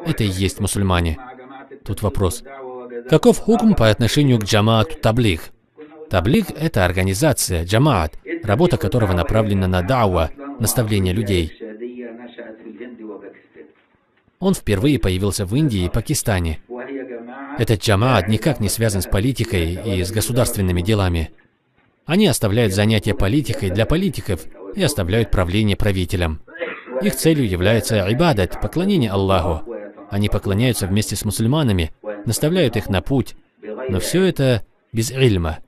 Это и есть мусульмане. Тут вопрос. Каков хукм по отношению к джамаату таблиг? Таблиг – это организация, джамаат, работа которого направлена на дауа, наставление людей. Он впервые появился в Индии и Пакистане. Этот джамаат никак не связан с политикой и с государственными делами. Они оставляют занятия политикой для политиков и оставляют правление правителям. Их целью является ибадат, поклонение Аллаху. Они поклоняются вместе с мусульманами, наставляют их на путь. Но все это без ильма.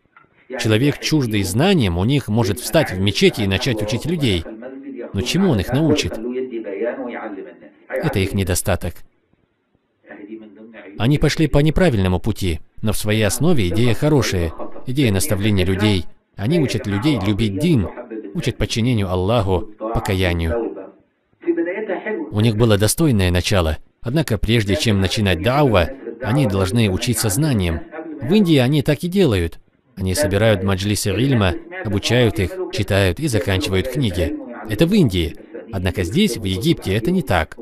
Человек, чуждый знаниям, у них может встать в мечети и начать учить людей. Но чему он их научит? Это их недостаток. Они пошли по неправильному пути, но в своей основе идея хорошая, идея наставления людей. Они учат людей любить дин, учат подчинению Аллаху, покаянию. У них было достойное начало, однако прежде чем начинать дауа, они должны учиться знаниям. В Индии они так и делают. Они собирают маджлисы ильма, обучают их, читают и заканчивают книги. Это в Индии. Однако здесь, в Египте, это не так.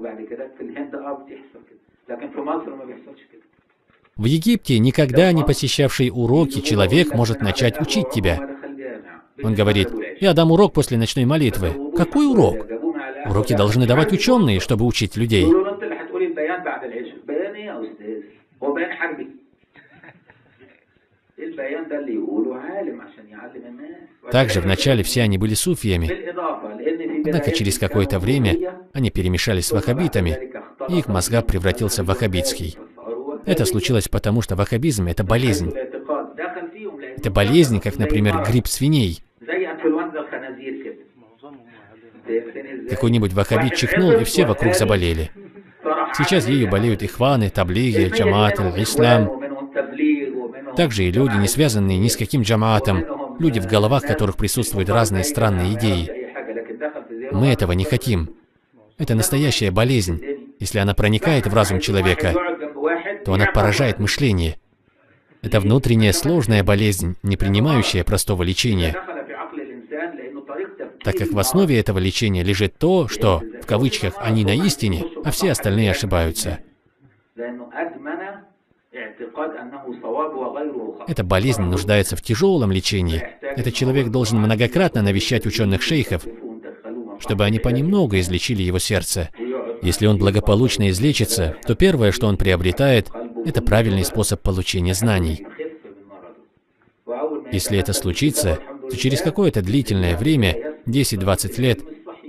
В Египте никогда не посещавший уроки человек может начать учить тебя. Он говорит: я дам урок после ночной молитвы. Какой урок? Уроки должны давать ученые, чтобы учить людей. Также вначале все они были суфиями. Однако через какое-то время они перемешались с ваххабитами, и их мазхаб превратился в ваххабитский. Это случилось потому, что ваххабизм – это болезнь. Это болезнь, как, например, грипп свиней. Какой-нибудь ваххабит чихнул, и все вокруг заболели. Сейчас ею болеют ихваны, таблиги, джамаат, ислам. Также и люди, не связанные ни с каким джамаатом, люди, в головах которых присутствуют разные странные идеи. Мы этого не хотим. Это настоящая болезнь. Если она проникает в разум человека, то она поражает мышление. Это внутренняя сложная болезнь, не принимающая простого лечения. Так как в основе этого лечения лежит то, что, в кавычках, они на истине, а все остальные ошибаются. Эта болезнь нуждается в тяжелом лечении. Этот человек должен многократно навещать ученых шейхов, чтобы они понемногу излечили его сердце. Если он благополучно излечится, то первое, что он приобретает, это правильный способ получения знаний. Если это случится, то через какое-то длительное время, 10-20 лет,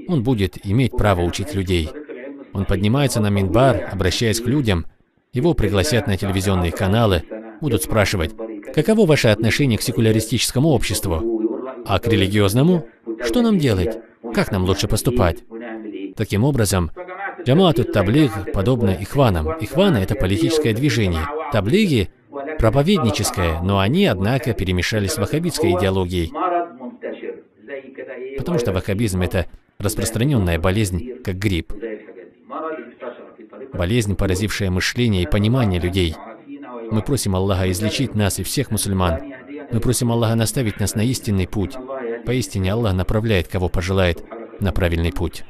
он будет иметь право учить людей. Он поднимается на минбар, обращаясь к людям, его пригласят на телевизионные каналы, будут спрашивать: каково ваше отношение к секуляристическому обществу? А к религиозному? Что нам делать? Как нам лучше поступать? Таким образом, джамаату таблиг подобно ихванам. Ихваны – это политическое движение. Таблиги – проповедническое, но они, однако, перемешались с ваххабитской идеологией. Потому что ваххабизм – это распространенная болезнь, как грипп. Болезнь, поразившая мышление и понимание людей. Мы просим Аллаха излечить нас и всех мусульман. Мы просим Аллаха наставить нас на истинный путь. Поистине Аллах направляет, кого пожелает, на правильный путь.